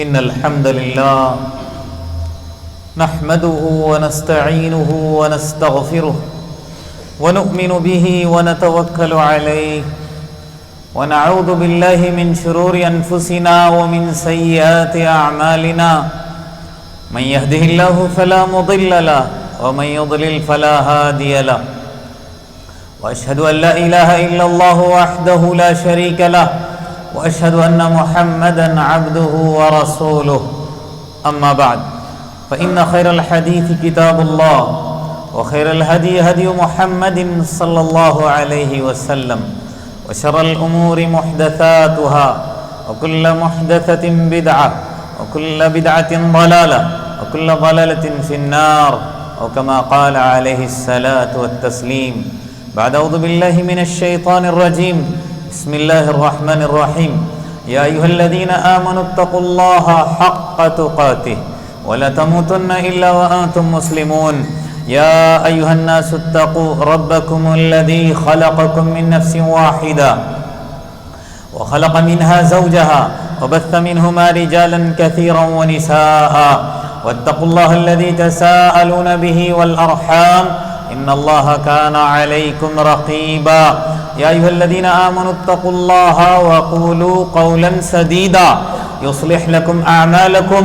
إن الحمد لله نحمده ونستعينه ونستغفره ونؤمن به ونتوكل عليه ونعوذ بالله من شرور أنفسنا ومن سيئات أعمالنا من يهده الله فلا مضل له ومن يضلل فلا هادي له وأشهد أن لا إله إلا الله وحده لا شريك له وأشهد أن محمدًا عبده ورسوله أما بعد فإن خير الحديث كتاب الله وخير الهدي هدي محمد صلى الله عليه وسلم وشر الأمور محدثاتها وكل محدثة بدعة وكل بدعة ضلالة وكل ضلالة في النار وكما قال عليه الصلاة والتسليم بعد أعوذ بالله من الشيطان الرجيم بسم الله الرحمن الرحيم يا أيها الذين آمنوا اتقوا الله حق تقاته ولا تموتن إلا وأنتم مسلمون يا أيها الناس اتقوا ربكم الذي خلقكم من نفس واحدة وخلق منها زوجها وبث منهما رجالا كثيرا ونساء واتقوا الله الذي تساءلون به والأرحام إن الله كان عليكم رقيبا يا أيها الذين آمنوا اتقوا الله وقولوا قولا سديدا يصلح لكم أعمالكم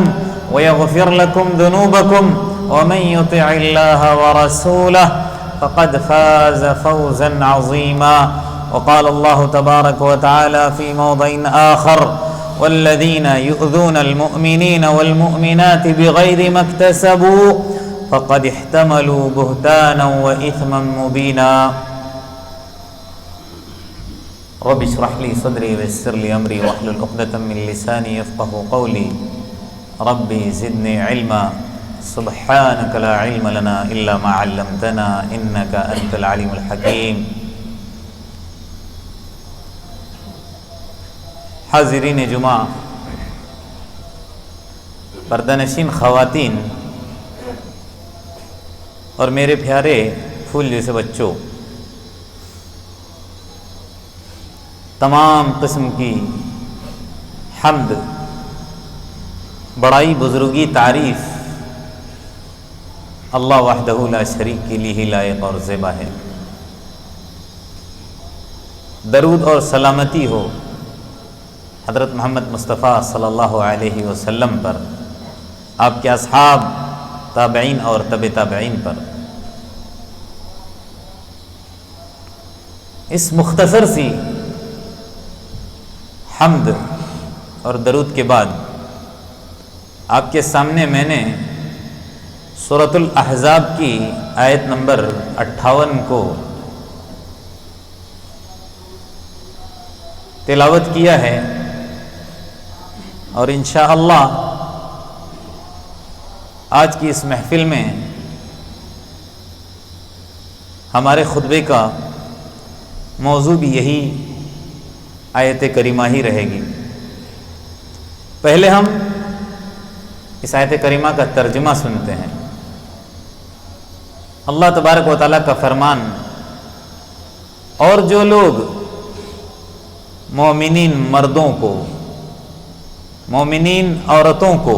ويغفر لكم ذنوبكم ومن يطع الله ورسوله فقد فاز فوزا عظيما وقال الله تبارك وتعالى في موضع آخر والذين يؤذون المؤمنين والمؤمنات بغير ما اكتسبوا فقد احتملوا بهتانا وإثما مبينا رب اشرح لي صدري ويسر لي أمري واحلل عقدة من لساني يفقهوا قولي ربي زدني علما سبحانك لا علم لنا إلا ما علمتنا إنك أنت العليم الحكيم حاضرین جمعہ، پردہ نشین خواتین اور میرے پیارے پھول جیسے بچوں، تمام قسم کی حمد، بڑائی، بزرگی، تعریف اللہ وحدہ لا شریک کے لیے ہی لائق اور زیبا ہے۔ درود اور سلامتی ہو حضرت محمد مصطفیٰ صلی اللہ علیہ وسلم پر، آپ کے اصحاب، تابعین اور تبع تابعین پر۔ اس مختصر سی حمد اور درود کے بعد آپ کے سامنے میں نے سورۃ الاحزاب کی آیت نمبر 58 کو تلاوت کیا ہے، اور انشاءاللہ آج کی اس محفل میں ہمارے خطبے کا موضوع بھی یہی آیت کریمہ ہی رہے گی۔ پہلے ہم اس آیت کریمہ کا ترجمہ سنتے ہیں۔ اللہ تبارک و تعالیٰ کا فرمان، اور جو لوگ مومنین مردوں کو، مومنین عورتوں کو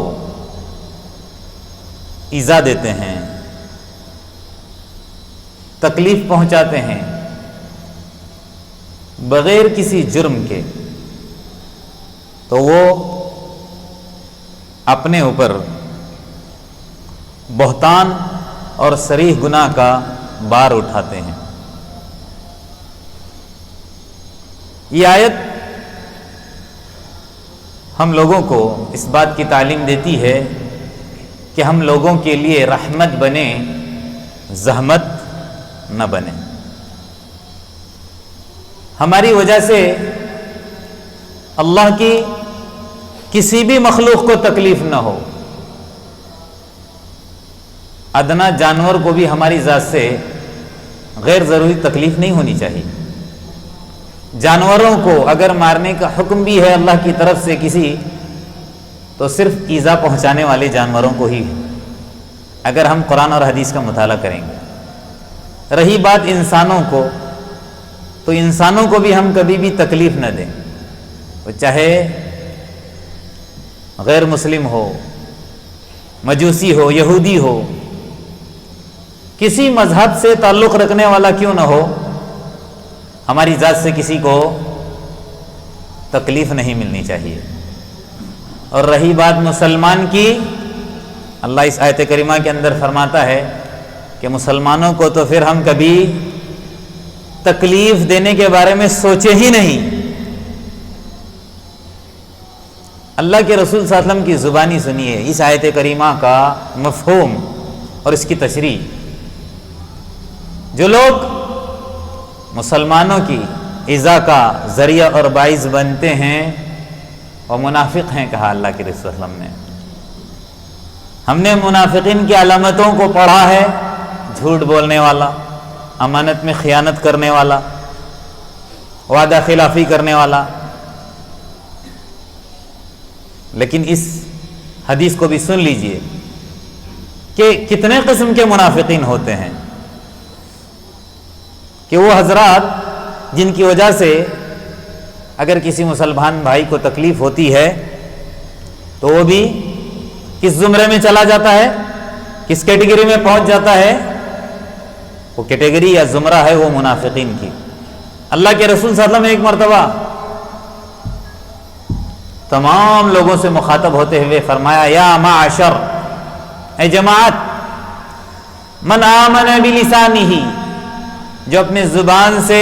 ایذا دیتے ہیں، تکلیف پہنچاتے ہیں بغیر کسی جرم کے، تو وہ اپنے اوپر بہتان اور صریح گناہ کا بار اٹھاتے ہیں۔ یہ آیت ہم لوگوں کو اس بات کی تعلیم دیتی ہے کہ ہم لوگوں کے لیے رحمت بنے، زحمت نہ بنے۔ ہماری وجہ سے اللہ کی کسی بھی مخلوق کو تکلیف نہ ہو۔ ادنا جانور کو بھی ہماری ذات سے غیر ضروری تکلیف نہیں ہونی چاہیے۔ جانوروں کو اگر مارنے کا حکم بھی ہے اللہ کی طرف سے کسی، تو صرف ایذا پہنچانے والے جانوروں کو ہی ہے، اگر ہم قرآن اور حدیث کا مطالعہ کریں گے۔ رہی بات انسانوں کو، تو انسانوں کو بھی ہم کبھی بھی تکلیف نہ دیں، وہ چاہے غیر مسلم ہو، مجوسی ہو، یہودی ہو، کسی مذہب سے تعلق رکھنے والا کیوں نہ ہو، ہماری ذات سے کسی کو تکلیف نہیں ملنی چاہیے۔ اور رہی بات مسلمان کی، اللہ اس آیت کریمہ کے اندر فرماتا ہے کہ مسلمانوں کو تو پھر ہم کبھی تکلیف دینے کے بارے میں سوچے ہی نہیں۔ اللہ کے رسول صلی اللہ علیہ وسلم کی زبانی سنیے اس آیت کریمہ کا مفہوم اور اس کی تشریح۔ جو لوگ مسلمانوں کی ایذا کا ذریعہ اور باعث بنتے ہیں وہ منافق ہیں، کہا اللہ کے رسول صلی اللہ علیہ وسلم نے۔ ہم نے منافقین کی علامتوں کو پڑھا ہے، جھوٹ بولنے والا، امانت میں خیانت کرنے والا، وعدہ خلافی کرنے والا۔ لیکن اس حدیث کو بھی سن لیجئے کہ کتنے قسم کے منافقین ہوتے ہیں، کہ وہ حضرات جن کی وجہ سے اگر کسی مسلمان بھائی کو تکلیف ہوتی ہے تو وہ بھی کس زمرے میں چلا جاتا ہے، کس کیٹیگری میں پہنچ جاتا ہے؟ وہ کیٹیگری یا زمرہ ہے وہ منافقین کی۔ اللہ کے رسول صلی اللہ علیہ وسلم نے ایک مرتبہ تمام لوگوں سے مخاطب ہوتے ہوئے فرمایا، یا معاشر، اے جماعت، من آمن بلسانہ، جو اپنے زبان سے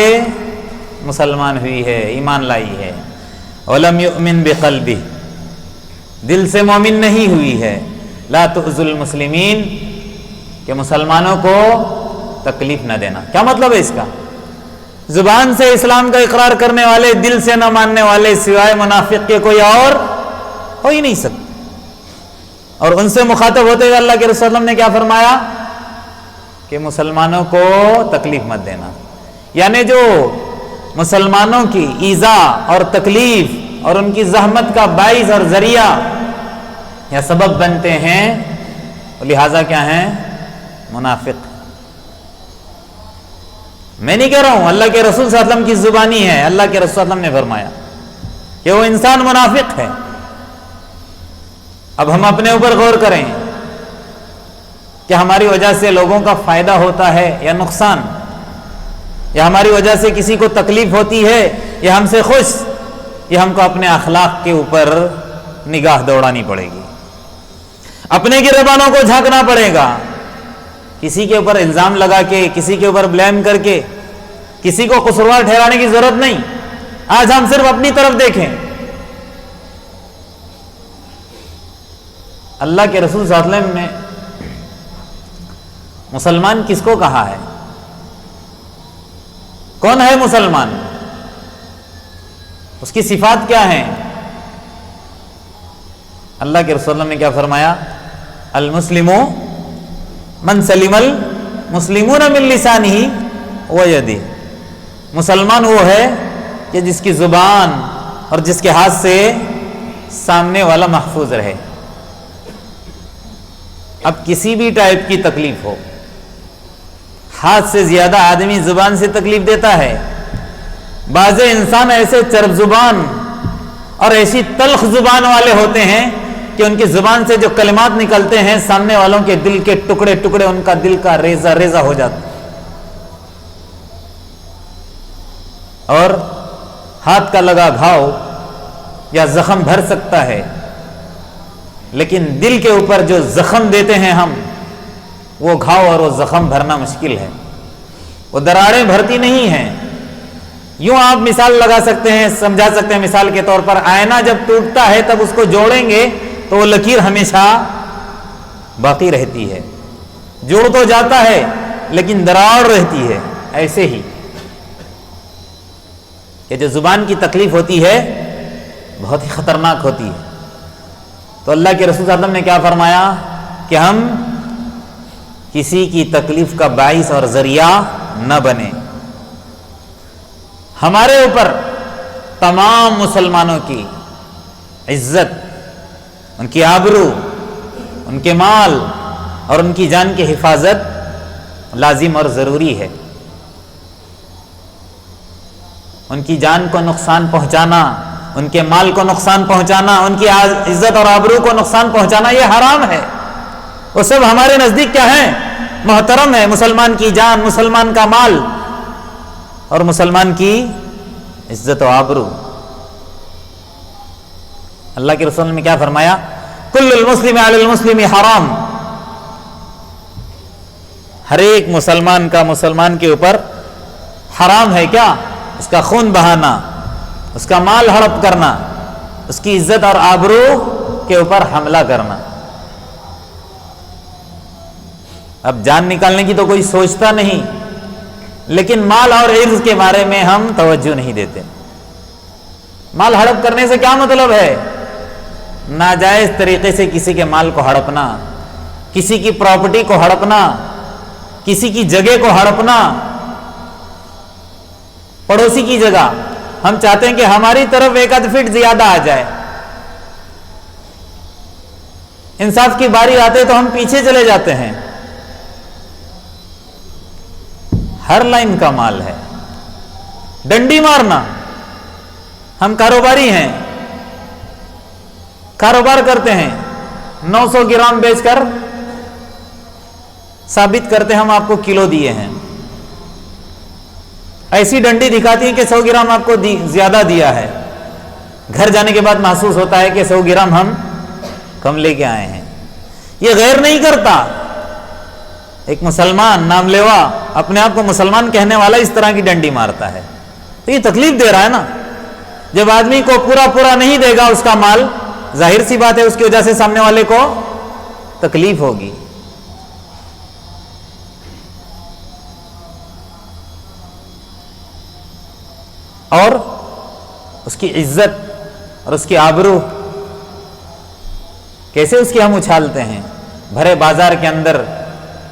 مسلمان ہوئی ہے، ایمان لائی ہے، ولم یؤمن بقلبہ، دل سے مومن نہیں ہوئی ہے، لا تؤذوا المسلمین، کہ مسلمانوں کو تکلیف نہ دینا۔ کیا مطلب ہے اس کا؟ زبان سے اسلام کا اقرار کرنے والے، دل سے نہ ماننے والے سوائے منافق کے کوئی اور ہو ہی نہیں سکتا۔ اور ان سے مخاطب ہوتے ہوئے اللہ کے رسول صلی اللہ علیہ وسلم نے کیا فرمایا کہ مسلمانوں کو تکلیف مت دینا، یعنی جو مسلمانوں کی ایذا اور تکلیف اور ان کی زحمت کا باعث اور ذریعہ یا سبب بنتے ہیں، لہذا کیا ہیں؟ منافق۔ میں نہیں کہہ رہا ہوں، اللہ کے رسول صلی اللہ علیہ وسلم کی زبانی ہے، اللہ کے رسول صلی اللہ علیہ وسلم نے فرمایا کہ وہ انسان منافق ہے۔ اب ہم اپنے اوپر غور کریں کہ ہماری وجہ سے لوگوں کا فائدہ ہوتا ہے یا نقصان، یا ہماری وجہ سے کسی کو تکلیف ہوتی ہے یا ہم سے خوش، یہ ہم کو اپنے اخلاق کے اوپر نگاہ دوڑانی پڑے گی، اپنے گریبانوں کو جھانکنا پڑے گا۔ کسی کے اوپر الزام لگا کے، کسی کے اوپر بلیم کر کے کسی کو قصوروار ٹھہرانے کی ضرورت نہیں۔ آج ہم صرف اپنی طرف دیکھیں۔ اللہ کے رسول صلی اللہ علیہ وسلم نے مسلمان کس کو کہا ہے؟ کون ہے مسلمان؟ اس کی صفات کیا ہیں؟ اللہ کے رسول صلی اللہ علیہ وسلم نے کیا فرمایا؟ المسلم من سلم المسلمون من لسانہ ویدہ، مسلمان وہ ہے کہ جس کی زبان اور جس کے ہاتھ سے سامنے والا محفوظ رہے۔ اب کسی بھی ٹائپ کی تکلیف ہو، ہاتھ سے زیادہ آدمی زبان سے تکلیف دیتا ہے۔ بعض انسان ایسے چرب زبان اور ایسی تلخ زبان والے ہوتے ہیں کہ ان کی زبان سے جو کلمات نکلتے ہیں سامنے والوں کے دل کے ٹکڑے ٹکڑے، ان کا دل کا ریزہ ریزہ ہو جاتا ہے۔ اور ہاتھ کا لگا گھاؤ یا زخم بھر سکتا ہے، لیکن دل کے اوپر جو زخم دیتے ہیں ہم، وہ گھاؤ اور وہ زخم بھرنا مشکل ہے، وہ دراڑیں بھرتی نہیں ہیں۔ یوں آپ مثال لگا سکتے ہیں، سمجھا سکتے ہیں مثال کے طور پر، آئینہ جب ٹوٹتا ہے تب اس کو جوڑیں گے تو وہ لکیر ہمیشہ باقی رہتی ہے، جوڑ تو جاتا ہے لیکن دراڑ رہتی ہے۔ ایسے ہی کہ جو زبان کی تکلیف ہوتی ہے بہت ہی خطرناک ہوتی ہے۔ تو اللہ کے رسول صلی اللہ علیہ وسلم نے کیا فرمایا کہ ہم کسی کی تکلیف کا باعث اور ذریعہ نہ بنے۔ ہمارے اوپر تمام مسلمانوں کی عزت، ان کی آبرو، ان کے مال اور ان کی جان کی حفاظت لازم اور ضروری ہے۔ ان کی جان کو نقصان پہنچانا ان کے مال کو نقصان پہنچانا، ان کی عزت اور آبرو کو نقصان پہنچانا یہ حرام ہے۔ وہ سب ہمارے نزدیک کیا ہے؟ محترم ہے۔ مسلمان کی جان، مسلمان کا مال اور مسلمان کی عزت و آبرو۔ اللہ کے رسول نے کیا فرمایا؟ کل المسلم علی المسلم حرام، ہر ایک مسلمان کا مسلمان کے اوپر حرام ہے۔ کیا؟ اس کا خون بہانا، اس کا مال ہڑپ کرنا، اس کی عزت اور آبرو کے اوپر حملہ کرنا۔ اب جان نکالنے کی تو کوئی سوچتا نہیں، لیکن مال اور عرض کے بارے میں ہم توجہ نہیں دیتے۔ مال ہڑپ کرنے سے کیا مطلب ہے؟ ناجائز طریقے سے کسی کے مال کو ہڑپنا، کسی کی پراپرٹی کو ہڑپنا، کسی کی جگہ کو ہڑپنا، پڑوسی کی جگہ۔ ہم چاہتے ہیں کہ ہماری طرف ایک آدھ فٹ زیادہ آ جائے، انصاف کی باری آتے تو ہم پیچھے چلے جاتے ہیں۔ ہر لائن کا مال ہے، ڈنڈی مارنا۔ ہم کاروباری ہیں، کاروبار کرتے ہیں، 900 گرام بیچ کر ثابت کرتے ہم آپ کو کلو دیے ہیں، ایسی ڈنڈی دکھاتی ہیں کہ 100 گرام آپ کو زیادہ دیا ہے، گھر جانے کے بعد محسوس ہوتا ہے کہ 100 گرام ہم کم لے کے آئے ہیں۔ یہ غیر نہیں کرتا۔ ایک مسلمان نام لیوا اپنے آپ کو مسلمان کہنے والا اس طرح کی ڈنڈی مارتا ہے، تو یہ تکلیف دے رہا ہے نا۔ جب آدمی کو پورا نہیں دے گا اس کا مال، ظاہر سی بات ہے اس کی وجہ سے سامنے والے کو تکلیف ہوگی۔ اور اس کی عزت اور اس کی آبرو کیسے اس کی ہم اچھالتے ہیں بھرے بازار کے اندر۔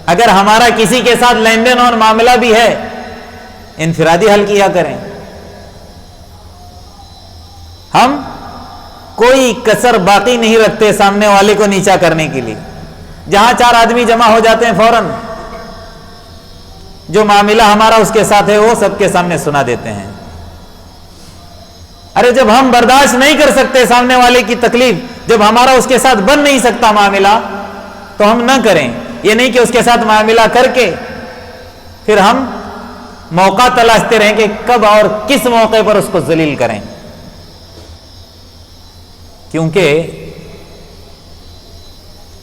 اگر ہمارا کسی کے ساتھ لین دین اور معاملہ بھی ہے، انفرادی حل کیا کریں۔ ہم کوئی کسر باقی نہیں رکھتے سامنے والے کو نیچا کرنے کے لیے۔ جہاں 4 آدمی جمع ہو جاتے ہیں، فوراً جو معاملہ ہمارا اس کے ساتھ ہے وہ سب کے سامنے سنا دیتے ہیں۔ ارے جب ہم برداشت نہیں کر سکتے سامنے والے کی تکلیف، جب ہمارا اس کے ساتھ بن نہیں سکتا معاملہ، تو ہم نہ کریں۔ یہ نہیں کہ اس کے ساتھ معاملہ کر کے پھر ہم موقع تلاشتے رہیں کہ کب اور کس موقع پر اس کو ذلیل کریں۔ کیونکہ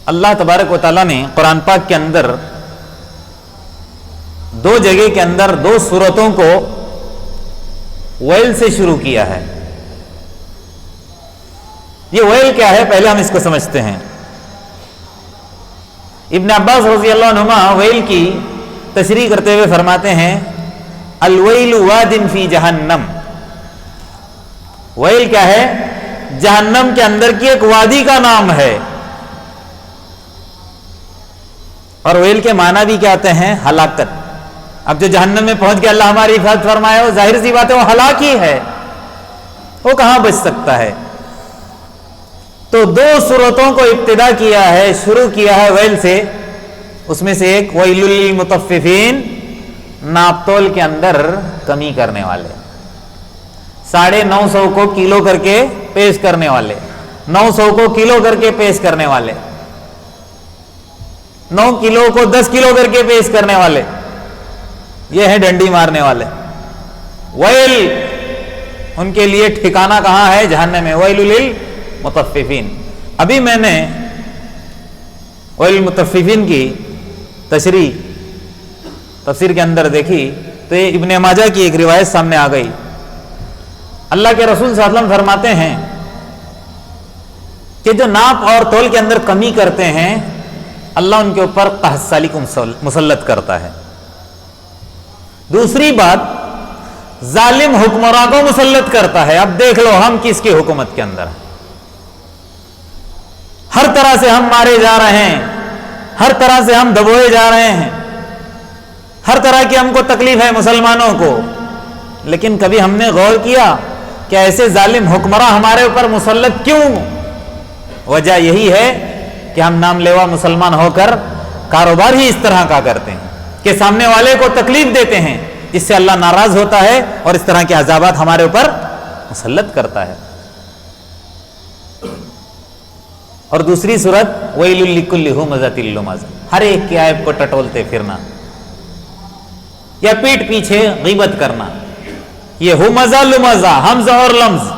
اللہ تبارک و تعالیٰ نے قرآن پاک کے اندر 2 جگہ کے اندر 2 سورتوں کو ویل سے شروع کیا ہے۔ یہ ویل کیا ہے؟ پہلے ہم اس کو سمجھتے ہیں۔ ابن عباس رضی اللہ عنہما ویل کی تشریح کرتے ہوئے فرماتے ہیں، الویل واد فی جہنم۔ ویل کیا ہے؟ جہنم کے اندر کی ایک وادی کا نام ہے۔ اور ویل کے معنی بھی کیا آتے ہیں؟ ہلاکت۔ اب جو جہنم میں پہنچ گیا، اللہ ہماری حفاظت فرمائے، وہ ظاہر سی بات ہے وہ ہلاک ہی ہے، وہ کہاں بچ سکتا ہے؟ تو 2 صورتوں کو ابتدا کیا ہے، شروع کیا ہے ویل سے۔ اس میں سے ایک ویل للمطففین، ناپ تول کے اندر کمی کرنے والے، 950 کو کلو کر کے پیش کرنے والے، 900 کو کلو کر کے پیش کرنے والے، 9 کلو کو 10 کلو کر کے پیش کرنے والے، یہ ہیں ڈنڈی مارنے والے۔ ویل ان کے لیے ٹھکانہ کہاں ہے؟ جہنم میں۔ ویل للمطففین۔ ابھی میں نے ویل المطففین کی تشریح تفسیر کے اندر دیکھی تو یہ ابن ماجہ کی ایک روایت سامنے آ گئی۔ اللہ کے رسول صلی اللہ علیہ وسلم فرماتے ہیں کہ جو ناپ اور تول کے اندر کمی کرتے ہیں، اللہ ان کے اوپر قحط سالی کو مسلط کرتا ہے۔ دوسری بات، ظالم حکمراں کو مسلط کرتا ہے۔ اب دیکھ لو ہم کس کی حکومت کے اندر ہیں۔ ہر طرح سے ہم مارے جا رہے ہیں، ہر طرح سے ہم دبوئے جا رہے ہیں، ہر طرح کی ہم کو تکلیف ہے مسلمانوں کو، لیکن کبھی ہم نے غور کیا کہ ایسے ظالم حکمراں ہمارے اوپر مسلط کیوں؟ وجہ یہی ہے کہ ہم نام لیوا مسلمان ہو کر کاروبار ہی اس طرح کا کرتے ہیں کہ سامنے والے کو تکلیف دیتے ہیں، جس سے اللہ ناراض ہوتا ہے اور اس طرح کے عذابات ہمارے اوپر مسلط کرتا ہے۔ اور دوسری صورت ویل لکل ہمزۃ لمزہ، ہر ایک کے عیب کو ٹٹولتے پھرنا یا پیٹ پیچھے غیبت کرنا. یہ ہمزہ لمزہ، حمز اور لمز،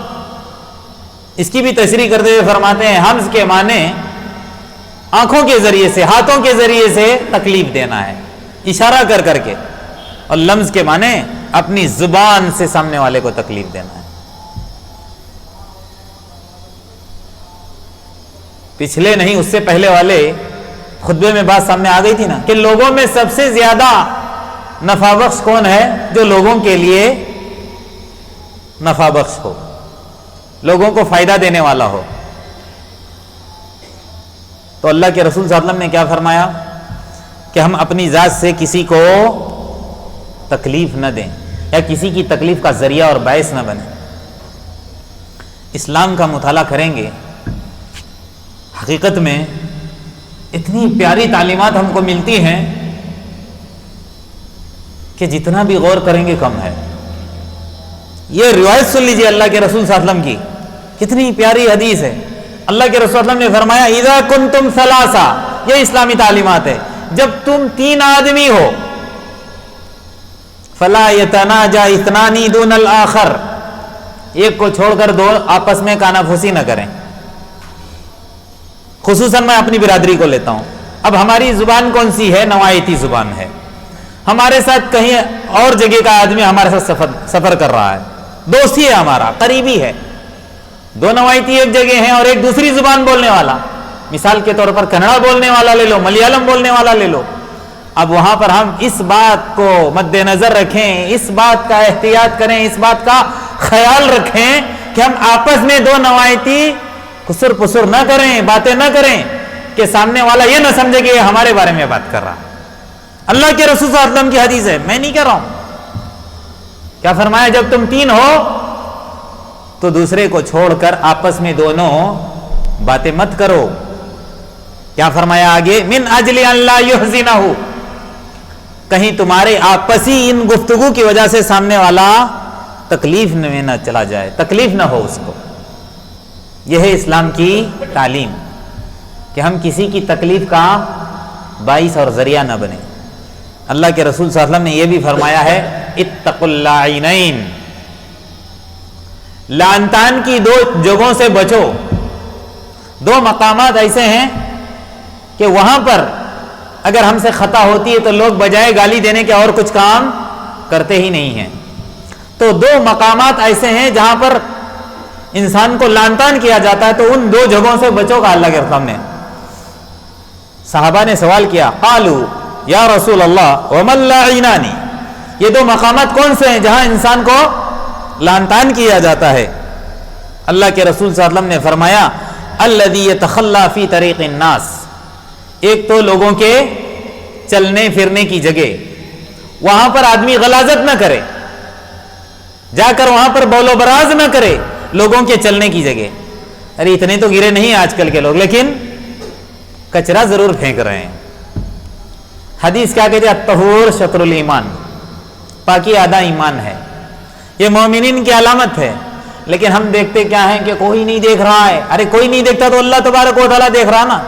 اس کی بھی تشریح کرتے ہوئے فرماتے ہیں حمز کے معنی آنکھوں کے ذریعے سے، ہاتھوں کے ذریعے سے تکلیف دینا ہے اشارہ کر کر کے، اور لمز کے معنی اپنی زبان سے سامنے والے کو تکلیف دینا ہے. پچھلے نہیں اس سے پہلے والے خطبے میں بات سامنے آ گئی تھی نا کہ لوگوں میں سب سے زیادہ نفع بخش کون ہے؟ جو لوگوں کے لیے نفع بخش ہو، لوگوں کو فائدہ دینے والا ہو. تو اللہ کے رسول صلی اللہ علیہ وسلم نے کیا فرمایا کہ ہم اپنی ذات سے کسی کو تکلیف نہ دیں یا کسی کی تکلیف کا ذریعہ اور باعث نہ بنیں. اسلام کا مطالعہ کریں گے، حقیقت میں اتنی پیاری تعلیمات ہم کو ملتی ہیں کہ جتنا بھی غور کریں گے کم ہے. یہ روایت سن لیجیے اللہ کے رسول صلی اللہ علیہ وسلم کی، کتنی پیاری حدیث ہے. اللہ کے رسول صلی اللہ علیہ وسلم نے فرمایا اذا کنتم ثلاثہ، یہ اسلامی تعلیمات ہے، جب تم 3 آدمی ہو فلا یتناجا اثنان دون الاخر، ایک کو چھوڑ کر 2 آپس میں کانافوسی نہ کریں. خصوصاً میں اپنی برادری کو لیتا ہوں. اب ہماری زبان کون سی ہے؟ نوایتی زبان ہے. ہمارے ساتھ کہیں اور جگہ کا آدمی ہمارے ساتھ سفر کر رہا ہے، دوست ہی ہے ہمارا، قریبی ہے، 2 نوایتی ایک جگہ ہیں اور ایک دوسری زبان بولنے والا، مثال کے طور پر کنڑا بولنے والا لے لو، ملیالم بولنے والا لے لو. اب وہاں پر ہم اس بات کو مد نظر رکھیں، اس بات کا احتیاط کریں، اس بات کا خیال رکھیں کہ ہم آپس میں 2 نوایتی خسر پسر نہ کریں، باتیں نہ کریں کہ سامنے والا یہ نہ سمجھے کہ یہ ہمارے بارے میں بات کر رہا. اللہ کے رسول صلی اللہ علیہ وسلم کی حدیث ہے، میں نہیں کہہ رہا ہوں. کیا فرمایا؟ جب تم 3 ہو تو دوسرے کو چھوڑ کر آپس میں دونوں باتیں مت کرو. کیا فرمایا آگے؟ من اجل ان لا یحزنہ، کہیں تمہارے آپسی ان گفتگو کی وجہ سے سامنے والا تکلیف میں نہ چلا جائے، تکلیف نہ ہو اس کو. یہ ہے اسلام کی تعلیم کہ ہم کسی کی تکلیف کا باعث اور ذریعہ نہ بنے. اللہ کے رسول صلی اللہ علیہ وسلم نے یہ بھی فرمایا ہے اتقوا اللاعنین، لعنتان کی 2 جگہوں سے بچو. 2 مقامات ایسے ہیں کہ وہاں پر اگر ہم سے خطا ہوتی ہے تو لوگ بجائے گالی دینے کے اور کچھ کام کرتے ہی نہیں ہیں. تو 2 مقامات ایسے ہیں جہاں پر انسان کو لعنتان کیا جاتا ہے، تو ان 2 جگہوں سے بچو گا اللہ کے رسول نے. صحابہ نے سوال کیا، قالوا یا رسول اللہ وما اللاعنان، یہ 2 مقامات کون سے ہیں جہاں انسان کو لعنتان کیا جاتا ہے؟ اللہ کے رسول صلی اللہ علیہ وسلم نے فرمایا الذی یتخلی فی طریق الناس، ایک تو لوگوں کے چلنے پھرنے کی جگہ، وہاں پر آدمی غلاظت نہ کرے، جا کر وہاں پر بول و براز نہ کرے. لوگوں کے چلنے کی جگہ، ارے اتنے تو گرے نہیں آج کل کے لوگ، لیکن کچرا ضرور پھینک رہے ہیں. حدیث کیا کہتے ہیں؟ الطہور شطر الایمان، پاکی آدھا ایمان ہے. یہ مومنین کی علامت ہے. لیکن ہم دیکھتے کیا ہیں کہ کوئی نہیں دیکھ رہا ہے. ارے کوئی نہیں دیکھتا تو اللہ تبارک و تعالیٰ دیکھ رہا نا.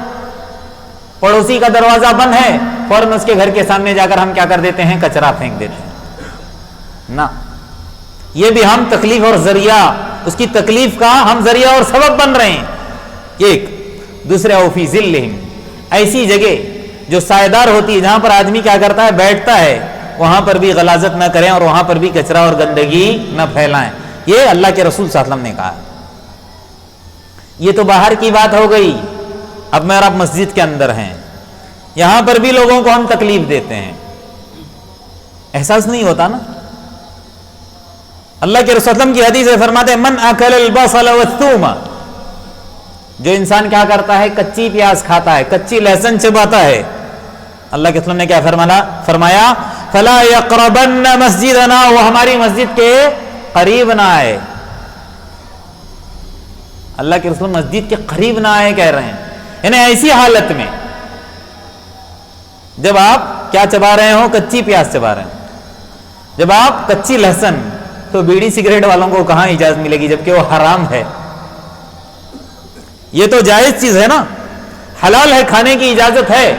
پڑوسی کا دروازہ بند ہے، فوراً اس کے گھر کے سامنے جا کر ہم کیا کر دیتے ہیں؟ کچرا پھینک دیتے ہیں نا. یہ بھی ہم تکلیف اور ذریعہ، اس کی تکلیف کا ہم ذریعہ اور سبب بن رہے ہیں. ایک دوسرے اوفی ذلہم، ایسی جگہ جو سائیدار ہوتی ہے جہاں پر آدمی کیا کرتا ہے؟ بیٹھتا ہے، وہاں پر بھی غلاظت نہ کریں اور وہاں پر بھی کچرا اور گندگی نہ پھیلائیں. یہ اللہ کے رسول صلی اللہ علیہ وسلم نے کہا. یہ تو باہر کی بات ہو گئی. اب میں آپ مسجد کے اندر ہیں، یہاں پر بھی لوگوں کو ہم تکلیف دیتے ہیں، احساس نہیں ہوتا نا. اللہ کے رسول صلی اللہ علیہ وسلم کی حدیث ہے، فرماتے ہیں من اکل البصل والثوم، جو انسان کیا کرتا ہے؟ کچی پیاز کھاتا ہے، کچی لہسن چباتا ہے. اللہ کے رسول نے کیا فرمایا؟ فلا یقربن مسجدنا، وہ ہماری مسجد کے قریب نہ آئے. اللہ کے رسول مسجد کے قریب نہ آئے کہہ رہے ہیں. یعنی ایسی حالت میں جب آپ کیا چبا رہے ہو؟ کچی پیاز چبا رہے ہیں. جب آپ کچی لہسن، تو بیڑی سگریٹ والوں کو کہاں اجازت ملے گی جبکہ وہ حرام ہے. یہ تو جائز چیز ہے نا، حلال ہے، کھانے کی اجازت ہے،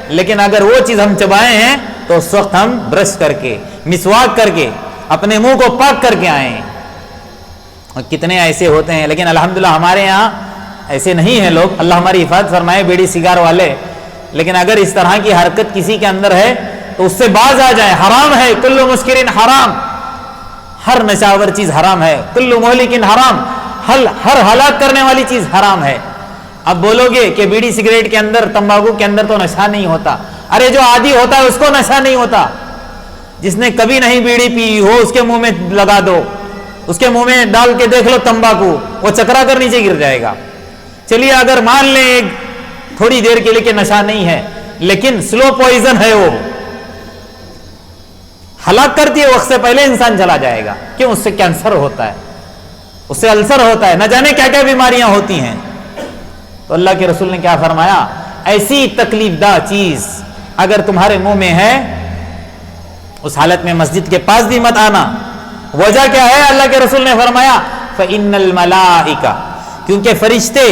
لیکن اگر وہ چیز ہم چبائے ہیں تو اس وقت ہم برش کر کے، مسواک کر کے، اپنے منہ کو پاک کر کے آئیں۔ اور کتنے ایسے ہوتے ہیں، لیکن الحمدللہ ہمارے یہاں ایسے نہیں ہیں لوگ، اللہ ہماری حفاظت فرمائے، بیڑی سگار والے۔ لیکن اگر اس طرح کی حرکت کسی کے اندر ہے تو اس سے باز آ جائیں، حرام ہے، کل مسکرین حرام، ہر نشاور چیز حرام ہے، کل مہلکن حرام، ہر ہلاک کرنے والی چیز حرام ہے۔ اب بولو گے کہ بیڑی سگریٹ کے اندر، تمباکو کے اندر تو نشہ نہیں ہوتا، ارے جو عادی ہوتا ہے اس کو نشہ نہیں ہوتا، جس نے کبھی نہیں بیڑی پی ہو اس کے منہ میں لگا دو، اس کے منہ میں ڈال کے دیکھ لو تمباکو، وہ چکرا کر نیچے گر جائے گا۔ چلیے اگر مان لیں ایک تھوڑی دیر کے لیے کہ نشہ نہیں ہے، لیکن سلو پوائزن ہے، وہ ہلاک کرتی ہے، وقت سے پہلے انسان چلا جائے گا، کیوں؟ اس سے کینسر ہوتا ہے، اس سے السر ہوتا ہے، نہ جانے کیا کیا بیماریاں ہوتی ہیں۔ تو اللہ کے رسول نے کیا فرمایا؟ ایسی تکلیف دہ چیز اگر تمہارے منہ میں ہے، اس حالت میں مسجد کے پاس بھی مت آنا۔ وجہ کیا ہے؟ اللہ کے رسول نے فرمایا فَإِنَّ الْمَلَائِكَ، کیونکہ فرشتے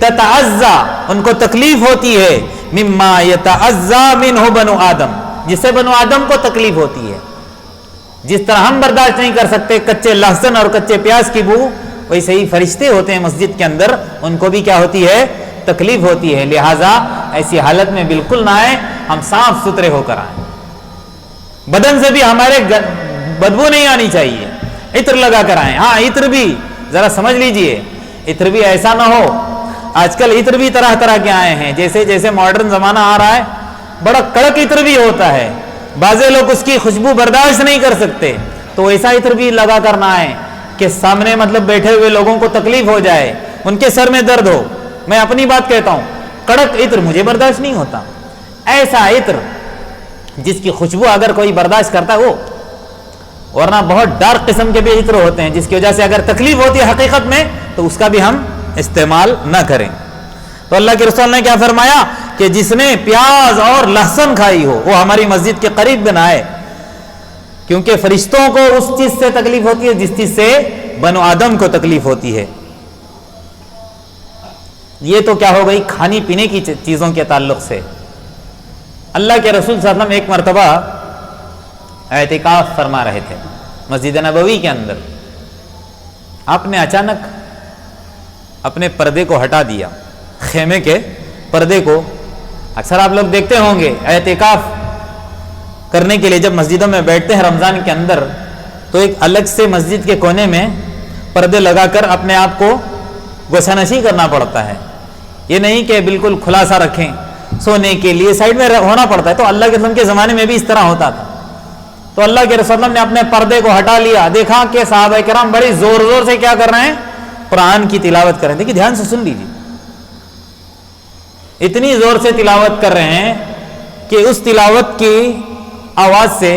تتعزا، ان کو تکلیف ہوتی ہے، مما یتعزا منہ بنو آدم، جس سے بنو آدم کو تکلیف ہوتی ہے۔ جس طرح ہم برداشت نہیں کر سکتے کچے لہسن اور کچے پیاز کی بو، ویسے ہی فرشتے ہوتے ہیں مسجد کے اندر، ان کو بھی کیا ہوتی ہے؟ تکلیف ہوتی ہے۔ لہٰذا ایسی حالت میں بالکل نہ آئیں، ہم صاف ستھرے ہو کر آئیں، بدن سے بھی ہمارے بدبو نہیں آنی چاہیے، عطر لگا کر آئیں۔ ہاں عطر بھی ذرا سمجھ لیجئے، عطر بھی ایسا نہ ہو، آج کل عطر بھی طرح طرح کے آئے ہیں، جیسے جیسے ماڈرن زمانہ آ رہا ہے، بڑا کڑک عطر بھی ہوتا ہے، بعض لوگ اس کی خوشبو برداشت نہیں کر سکتے، تو ایسا عطر بھی لگا کر نہ آئیں کہ سامنے مطلب بیٹھے ہوئے لوگوں کو تکلیف ہو جائے، ان کے سر میں درد ہو۔ میں اپنی بات کہتا ہوں، کڑک عطر مجھے برداشت نہیں ہوتا، ایسا عطر جس کی خوشبو اگر کوئی برداشت کرتا ہے وہ، ورنہ بہت ڈارک قسم کے بھی عطر ہوتے ہیں جس کی وجہ سے اگر تکلیف ہوتی ہے حقیقت میں تو اس کا بھی ہم استعمال نہ کریں۔ تو اللہ کے رسول نے کیا فرمایا کہ جس نے پیاز اور لہسن کھائی ہو وہ ہماری مسجد کے قریب نہ آئے، کیونکہ فرشتوں کو اس چیز سے تکلیف ہوتی ہے جس چیز سے بنو آدم کو تکلیف ہوتی ہے۔ یہ تو کیا ہو گئی کھانے پینے کی چیزوں کے تعلق سے۔ اللہ کے رسول صلی اللہ علیہ وسلم ایک مرتبہ اعتکاف فرما رہے تھے مسجد نبوی کے اندر، آپ نے اچانک اپنے پردے کو ہٹا دیا، خیمے کے پردے کو۔ اکثر آپ لوگ دیکھتے ہوں گے اعتکاف کرنے کے لیے جب مسجدوں میں بیٹھتے ہیں رمضان کے اندر، تو ایک الگ سے مسجد کے کونے میں پردے لگا کر اپنے آپ کو گوشانشی کرنا پڑتا ہے۔ یہ نہیں کہ بالکل کھلا سا رکھیں، سونے کے لیے سائڈ میں ہونا پڑتا ہے۔ تو اللہ کے رسول کے زمانے میں بھی اس طرح ہوتا تھا۔ تو اللہ کے رسول نے اپنے پردے کو ہٹا لیا، دیکھا کہ صحابہ کرام بڑی زور زور سے کیا کر رہے ہیں؟ قرآن کی تلاوت کر رہے ہیں۔ دیکھیے دھیان سے سن لیجیے، اتنی زور سے تلاوت کر رہے ہیں کہ اس تلاوت کی آواز سے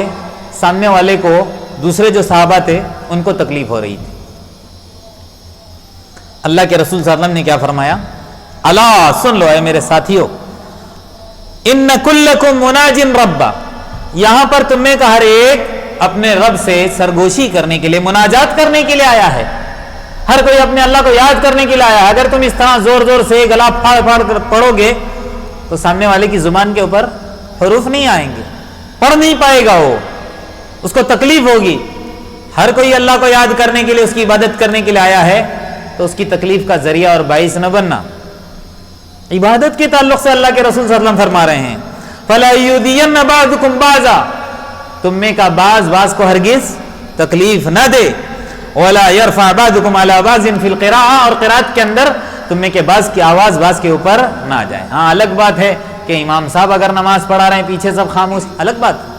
سامنے والے کو، دوسرے جو صحابہ تھے ان کو تکلیف ہو رہی تھی۔ اللہ کے رسول صلی اللہ علیہ وسلم نے کیا فرمایا؟ الا سن لو اے میرے ساتھیو، ان کلکم مناجن ربا، یہاں پر تم میں کا ہر ایک اپنے رب سے سرگوشی کرنے کے لیے، مناجات کرنے کے لیے آیا ہے۔ ہر کوئی اپنے اللہ کو یاد کرنے کے لیے آیا ہے۔ اگر تم اس طرح زور زور سے گلا پھاڑ پھاڑ کر پڑھو گے تو سامنے والے کی زبان کے اوپر حروف نہیں آئیں گے، پڑھ نہیں پائے گا، وہ اس کو تکلیف ہوگی۔ ہر کوئی اللہ کو یاد کرنے کے لیے، اس کی عبادت کرنے کے لیے آیا ہے، تو اس کی تکلیف کا ذریعہ اور باعث نہ بننا۔ عبادت کے تعلق سے اللہ کے رسول صلی اللہ علیہ وسلم فرما رہے ہیں فَلَا يُؤْذِيَنَّ بَعْضُكُمْ بَعْضًا، تم میں کا بعض کو ہرگز تکلیف نہ دے، وَلَا يَرْفَعْ بَعْضُكُمْ عَلَى بَعْضٍ فِي الْقِرَاءَةِ، اور قرات کے اندر تم میں کے بعض کی آواز بعض کے اوپر نہ آ جائے۔ ہاں الگ بات ہے کہ امام صاحب اگر نماز پڑھا رہے ہیں پیچھے سب خاموش، الگ بات ہے،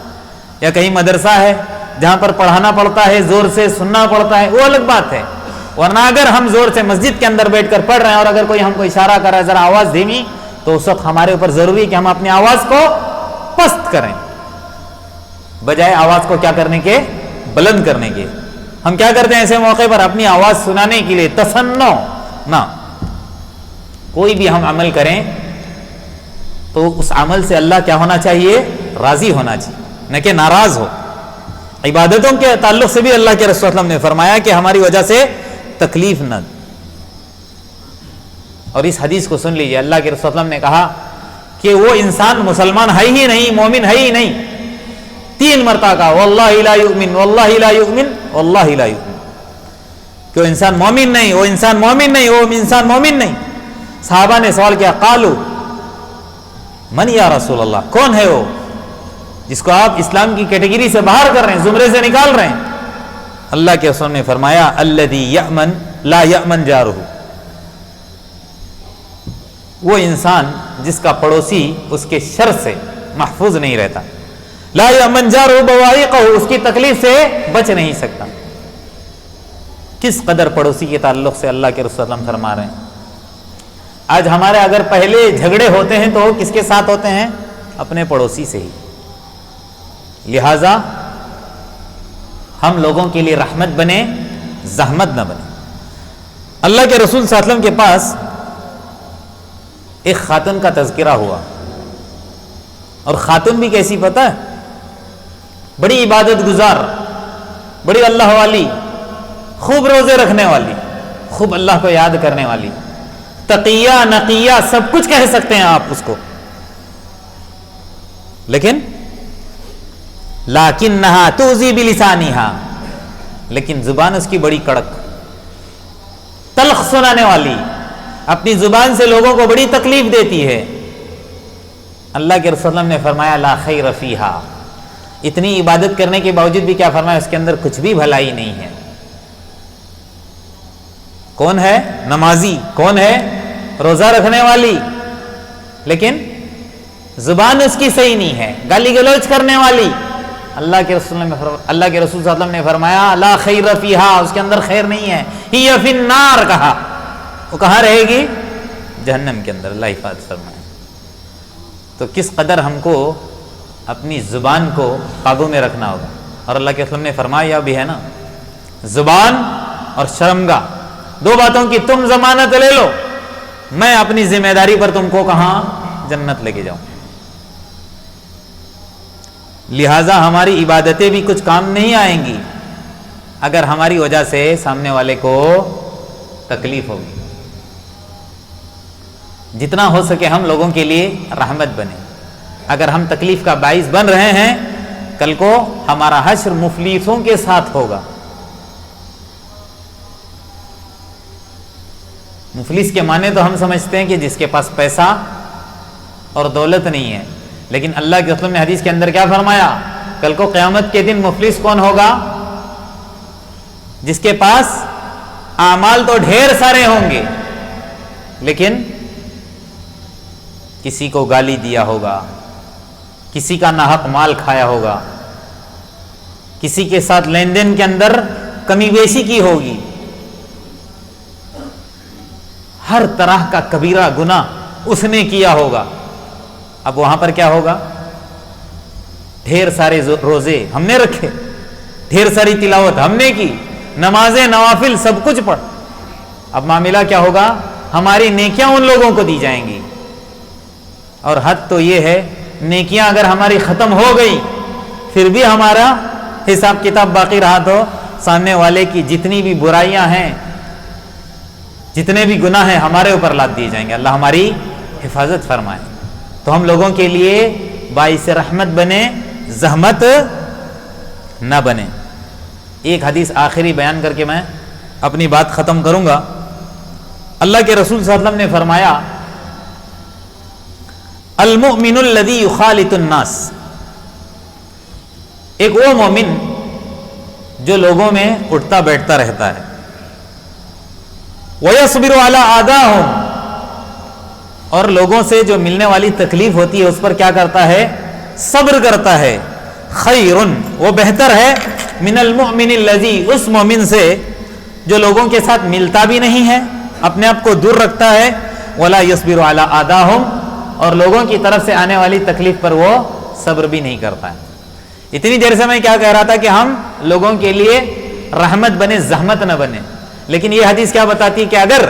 یا کہیں مدرسہ ہے جہاں پر پڑھانا پڑتا ہے، زور سے سننا پڑتا ہے، وہ الگ بات ہے۔ ورنہ اگر ہم زور سے مسجد کے اندر بیٹھ کر پڑھ رہے ہیں اور اگر کوئی ہم کو اشارہ کر رہا ہے ذرا آواز دھیمی، تو اس وقت ہمارے اوپر ضروری ہے کہ ہم اپنی آواز کو پست کریں، بجائے آواز کو کیا کرنے کے؟ بلند کرنے کے۔ ہم کیا کرتے ہیں ایسے موقع پر؟ اپنی آواز سنانے کے لیے تصنع نہ، کوئی بھی ہم عمل کریں تو اس عمل سے اللہ کیا ہونا چاہیے؟ راضی ہونا چاہیے، نہ کہ ناراض ہو۔ عبادتوں کے تعلق سے بھی اللہ کے رسول صلی اللہ علیہ وسلم نے فرمایا کہ ہماری وجہ سے تکلیف نہ۔ اور اس حدیث کو سن لیجیے، اللہ کے رسول صلی اللہ علیہ وسلم نے کہا کہ وہ انسان مسلمان ہے ہی نہیں، مومن ہے ہی نہیں، 3 مرتبہ کہا واللہ لا یؤمن واللہ لا یؤمن واللہ لا یؤمن، کہ وہ انسان مومن نہیں، وہ انسان مومن نہیں، وہ انسان مومن نہیں۔ صحابہ نے سوال کیا، قالو من یا رسول اللہ، کون ہے وہ جس کو آپ اسلام کی کیٹیگری سے باہر کر رہے ہیں، زمرے سے نکال رہے ہیں؟ اللہ کے رسول نے فرمایا الذی یأمن لا یأمن جارہ، وہ انسان جس کا پڑوسی اس کے شر سے محفوظ نہیں رہتا، لا یأمن جارہ بوائقہ، اس کی تکلیف سے بچ نہیں سکتا۔ کس قدر پڑوسی کے تعلق سے اللہ کے رسول صلی اللہ علیہ وسلم فرما رہے ہیں۔ آج ہمارے اگر پہلے جھگڑے ہوتے ہیں تو کس کے ساتھ ہوتے ہیں؟ اپنے پڑوسی سے ہی۔ لہذا ہم لوگوں کے لیے رحمت بنے، زحمت نہ بنے۔ اللہ کے رسول صلی اللہ علیہ وسلم کے پاس ایک خاتون کا تذکرہ ہوا، اور خاتون بھی کیسی پتہ ہے؟ بڑی عبادت گزار، بڑی اللہ والی، خوب روزے رکھنے والی، خوب اللہ کو یاد کرنے والی، تقیہ نقیہ سب کچھ کہہ سکتے ہیں آپ اس کو، لیکن لکنھا تؤذی بلسانھا، لیکن زبان اس کی بڑی کڑک، تلخ سنانے والی، اپنی زبان سے لوگوں کو بڑی تکلیف دیتی ہے۔ اللہ کے رسول صلی اللہ علیہ وسلم نے فرمایا لا خیر فیہا، اتنی عبادت کرنے کے باوجود بھی کیا فرمایا؟ اس کے اندر کچھ بھی بھلائی نہیں ہے۔ کون ہے نمازی، کون ہے روزہ رکھنے والی، لیکن زبان اس کی صحیح نہیں ہے، گالی گلوچ کرنے والی۔ اللہ کے رسول صلی اللہ علیہ وسلم نے فرمایا لا خیر فیہا، اس کے اندر خیر نہیں ہے۔ ہی فی النار، کہا وہ کہاں رہے گی؟ جہنم کے اندر، اللہ حفاظت فرمائے۔ تو کس قدر ہم کو اپنی زبان کو قابو میں رکھنا ہوگا۔ اور اللہ کے رسول نے فرمایا بھی ہے نا، زبان اور شرمگاہ، 2 باتوں کی تم ضمانت لے لو، میں اپنی ذمہ داری پر تم کو کہاں؟ جنت لے کے جاؤں۔ لہٰذا ہماری عبادتیں بھی کچھ کام نہیں آئیں گی اگر ہماری وجہ سے سامنے والے کو تکلیف ہوگی۔ جتنا ہو سکے ہم لوگوں کے لیے رحمت بنے۔ اگر ہم تکلیف کا باعث بن رہے ہیں، کل کو ہمارا حشر مفلسوں کے ساتھ ہوگا۔ مفلس کے معنی تو ہم سمجھتے ہیں کہ جس کے پاس پیسہ اور دولت نہیں ہے، لیکن اللہ کے رسول نے حدیث کے اندر کیا فرمایا؟ کل کو قیامت کے دن مفلس کون ہوگا؟ جس کے پاس اعمال تو ڈھیر سارے ہوں گے، لیکن کسی کو گالی دیا ہوگا، کسی کا ناحق مال کھایا ہوگا، کسی کے ساتھ لین دین کے اندر کمی بیشی کی ہوگی، ہر طرح کا کبیرہ گناہ اس نے کیا ہوگا۔ اب وہاں پر کیا ہوگا؟ ڈھیر سارے روزے ہم نے رکھے، ڈھیر ساری تلاوت ہم نے کی، نمازیں نوافل سب کچھ پڑھ، اب معاملہ کیا ہوگا؟ ہماری نیکیاں ان لوگوں کو دی جائیں گی۔ اور حد تو یہ ہے، نیکیاں اگر ہماری ختم ہو گئی پھر بھی ہمارا حساب کتاب باقی رہا تو سامنے والے کی جتنی بھی برائیاں ہیں، جتنے بھی گناہ ہیں، ہمارے اوپر لاد دیے جائیں گے۔ اللہ ہماری حفاظت فرمائے۔ تو ہم لوگوں کے لیے باعث رحمت بنے، زحمت نہ بنے۔ ایک حدیث آخری بیان کر کے میں اپنی بات ختم کروں گا۔ اللہ کے رسول صلی اللہ علیہ وسلم نے فرمایا المؤمن الذی یخالط الناس، ایک وہ مومن جو لوگوں میں اٹھتا بیٹھتا رہتا ہے، وَيَصْبِرُ عَلَىٰ آدَاهُمْ، اور لوگوں سے جو ملنے والی تکلیف ہوتی ہے اس پر کیا کرتا ہے؟ صبر کرتا ہے، خیرٌ، وہ بہتر ہے، من المؤمن الذی، اس مومن سے جو لوگوں کے ساتھ ملتا بھی نہیں ہے، اپنے آپ کو دور رکھتا ہے، وَلَا يَصْبِرُ عَلَىٰ آدَاهُمْ، اور لوگوں کی طرف سے آنے والی تکلیف پر وہ صبر بھی نہیں کرتا ہے۔ اتنی دیر سے میں کیا کہہ رہا تھا کہ ہم لوگوں کے لیے رحمت بنے، زحمت نہ بنے، لیکن یہ حدیث کیا بتاتی ہے کہ اگر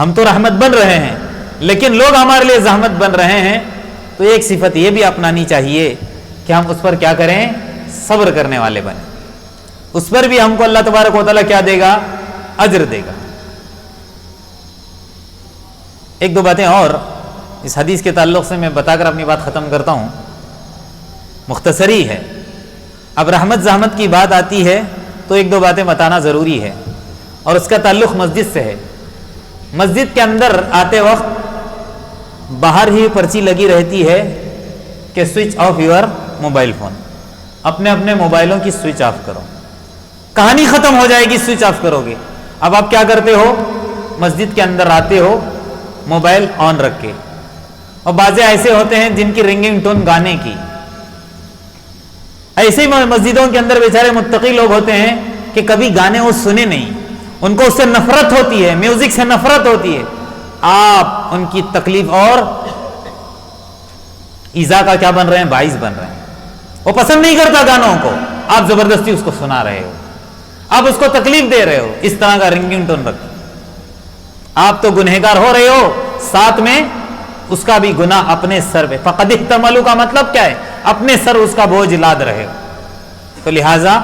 ہم تو رحمت بن رہے ہیں لیکن لوگ ہمارے لیے زحمت بن رہے ہیں، تو ایک صفت یہ بھی اپنانی چاہیے کہ ہم اس پر کیا کریں؟ صبر کرنے والے بنیں۔ اس پر بھی ہم کو اللہ تبارک و تعالیٰ کیا دے گا؟ اجر دے گا۔ ایک دو باتیں اور اس حدیث کے تعلق سے میں بتا کر اپنی بات ختم کرتا ہوں، مختصری ہے۔ اب رحمت زحمت کی بات آتی ہے تو ایک دو باتیں بتانا ضروری ہے، اور اس کا تعلق مسجد سے ہے۔ مسجد کے اندر آتے وقت باہر ہی پرچی لگی رہتی ہے کہ switch off your mobile phone, اپنے اپنے موبائلوں کی سوئچ آف کرو۔ کہانی ختم ہو جائے گی سوئچ آف کرو گے۔ اب آپ کیا کرتے ہو؟ مسجد کے اندر آتے ہو موبائل آن رکھ کے، اور بعضے ایسے ہوتے ہیں جن کی رنگنگ ٹون گانے کی، ایسے مسجدوں کے اندر بیچارے متقی لوگ ہوتے ہیں کہ کبھی گانے وہ سنے نہیں، ان کو اس سے نفرت ہوتی ہے، میوزک سے نفرت ہوتی ہے۔ آپ ان کی تکلیف اور ایذا کا کیا بن رہے ہیں؟ باعث بن رہے ہیں۔ وہ پسند نہیں کرتا گانوں کو، آپ زبردستی اس کو سنا رہے ہو، آپ اس کو تکلیف دے رہے ہو۔ اس طرح کا رنگنگ ٹون رکھ، آپ تو گنہگار ہو رہے ہو، ساتھ میں اس کا بھی گناہ اپنے سر پہ۔ فقد احتملوا کا مطلب کیا ہے؟ اپنے سر اس کا بوجھ لاد رہے ہو۔ تو لہٰذا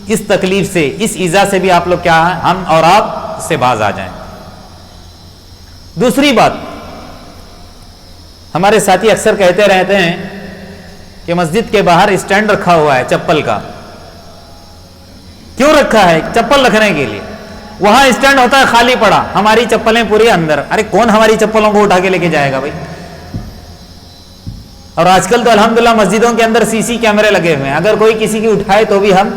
اس تکلیف سے، اس ایذا سے بھی آپ لوگ کیا ہیں؟ ہم اور آپ اس سے باز آ جائیں۔ دوسری بات، ہمارے ساتھی اکثر کہتے رہتے ہیں کہ مسجد کے باہر اسٹینڈ رکھا ہوا ہے چپل کا۔ کیوں رکھا ہے؟ چپل رکھنے کے لیے۔ وہاں اسٹینڈ ہوتا ہے خالی پڑا، ہماری چپلیں پوری اندر۔ ارے کون ہماری چپلوں کو اٹھا کے لے کے جائے گا بھائی؟ اور آج کل تو الحمدللہ مسجدوں کے اندر سی کیمرے لگے ہوئے ہیں، اگر کوئی کسی کی اٹھائے تو بھی ہم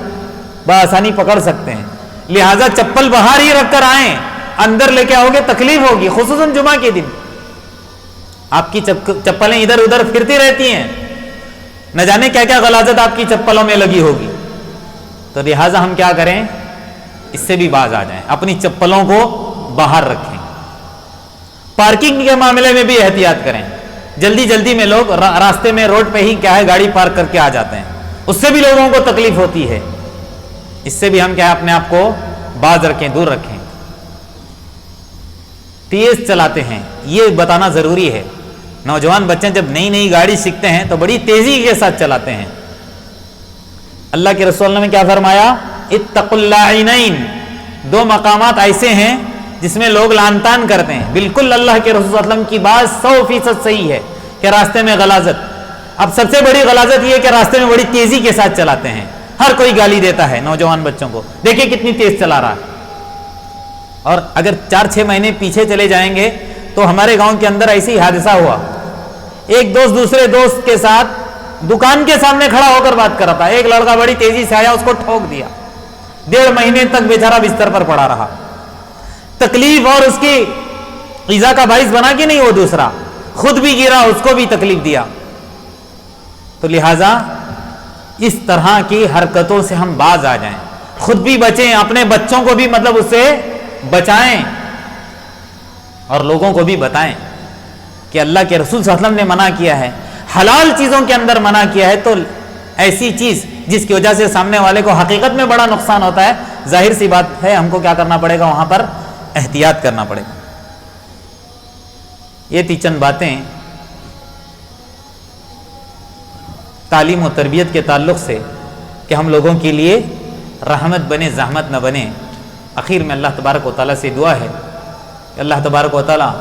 بآسانی پکڑ سکتے ہیں۔ لہٰذا چپل باہر ہی رکھ کر آئیں، اندر لے کے آؤ گے تکلیف ہوگی، خصوصاً جمعہ کے دن آپ کی چپلیں ادھر ادھر پھرتی رہتی ہیں، نہ جانے کیا کیا غلاظت آپ کی چپلوں میں لگی ہوگی۔ تو لہٰذا ہم کیا کریں؟ اس سے بھی باز آ جائیں، اپنی چپلوں کو باہر رکھیں۔ پارکنگ کے معاملے میں بھی احتیاط کریں۔ جلدی جلدی میں لوگ راستے میں روڈ پہ ہی کیا ہے گاڑی پارک کر کے آ جاتے ہیں، اس سے بھی لوگوں کو تکلیف ہوتی ہے۔ اس سے بھی ہم کیا ہے اپنے آپ کو باز رکھیں، دور رکھیں۔ تیز چلاتے ہیں، یہ بتانا ضروری ہے۔ نوجوان بچے جب نئی نئی گاڑی سیکھتے ہیں تو بڑی تیزی کے ساتھ چلاتے ہیں۔ اللہ کے رسول نے کیا فرمایا؟ اتقوا اللاعنین۔ دو مقامات ایسے ہیں جس میں لوگ لعن طعن کرتے ہیں۔ بالکل اللہ کے رسول صلی اللہ علیہ وسلم کی بات 100% صحیح ہے کہ راستے میں غلاظت۔ اب سب سے بڑی غلاظت یہ کہ راستے میں بڑی تیزی کے ساتھ چلاتے ہیں۔ ہر کوئی گالی دیتا ہے نوجوان بچوں کو، دیکھیں کتنی تیز چلا رہا ہے۔ اور اگر 4-6 مہینے پیچھے چلے جائیں گے تو ہمارے گاؤں کے اندر ایسے ہی حادثہ ہوا۔ ایک دوست دوسرے دوست کے ساتھ دکان کے سامنے کھڑا ہو کر بات کر رہا تھا، ایک لڑکا بڑی تیزی سے آیا، اس کو ٹھوک دیا۔ 1.5 مہینے تک بیچارہ بستر پر پڑا رہا۔ تکلیف اور اس کی ایذا کا باعث بنا کہ نہیں؟ وہ دوسرا خود بھی گرا، اس کو بھی تکلیف دیا۔ تو لہٰذا اس طرح کی حرکتوں سے ہم باز آ جائیں، خود بھی بچیں، اپنے بچوں کو بھی مطلب اس سے بچائیں، اور لوگوں کو بھی بتائیں کہ اللہ کے رسول صلی اللہ علیہ وسلم نے منع کیا ہے۔ حلال چیزوں کے اندر منع کیا ہے، تو ایسی چیز جس کی وجہ سے سامنے والے کو حقیقت میں بڑا نقصان ہوتا ہے، ظاہر سی بات ہے ہم کو کیا کرنا پڑے گا؟ وہاں پر احتیاط کرنا پڑے گا۔ یہ 3 چند باتیں تعلیم و تربیت کے تعلق سے کہ ہم لوگوں کے لیے رحمت بنے، زحمت نہ بنے۔ آخر میں اللہ تبارک و تعالیٰ سے دعا ہے کہ اللہ تبارک و تعالیٰ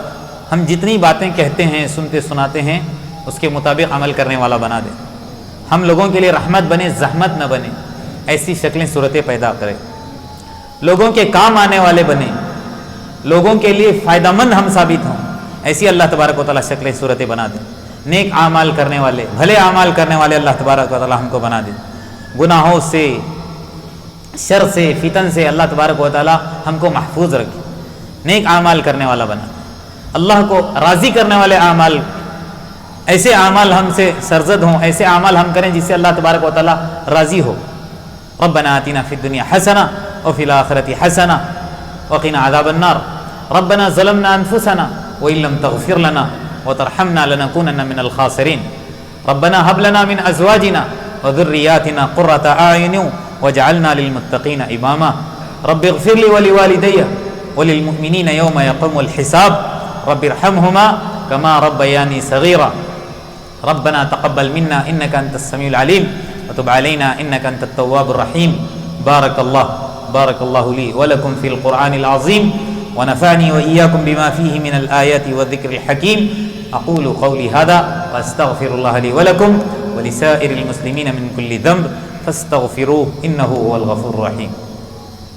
ہم جتنی باتیں کہتے ہیں، سنتے سناتے ہیں، اس کے مطابق عمل کرنے والا بنا دے۔ ہم لوگوں کے لیے رحمت بنے، زحمت نہ بنے، ایسی شکلیں صورتیں پیدا کرے، لوگوں کے کام آنے والے بنے، لوگوں کے لیے فائدہ مند ہم ثابت ہوں، ایسی اللہ تبارک و تعالیٰ شکلیں صورتیں بنا دے۔ نیک اعمال کرنے والے، بھلے اعمال کرنے والے اللہ تبارک و تعالیٰ ہم کو بنا دے۔ گناہوں سے، شر سے، فتن سے اللہ تبارک و تعالیٰ ہم کو محفوظ رکھے، نیک اعمال کرنے والا بنا دے۔ اللہ کو راضی کرنے والے اعمال، ایسے اعمال ہم سے سرزد ہوں، ایسے اعمال ہم کریں جس سے اللہ تبارک و تعالیٰ راضی ہو۔ ربنا آتنا فی الدنیا حسنہ وفی الآخرۃ حسنہ وقنا عذاب النار۔ ربنا ظلمنا انفسنا وإن لم تغفر لنا وترحمنا لنكونن من الخاسرين۔ ربنا هب لنا من أزواجنا وذرياتنا قرة أعين واجعلنا للمتقين إماما۔ رب اغفر لي ولوالدي وللمؤمنين يوم يقوم الحساب۔ رب ارحمهما كما ربياني صغيرا۔ ربنا تقبل منا إنك أنت السميع العليم وتب علينا إنك أنت التواب الرحيم۔ بارك الله لي ولكم في القرآن العظيم ونفعني وإياكم بما فيه من الآيات والذكر الحكيم. أقول قولي هذا وأستغفر الله لي ولكم ولسائر المسلمين من كل ذنب فاستغفروه إنه هو الغفور الرحيم.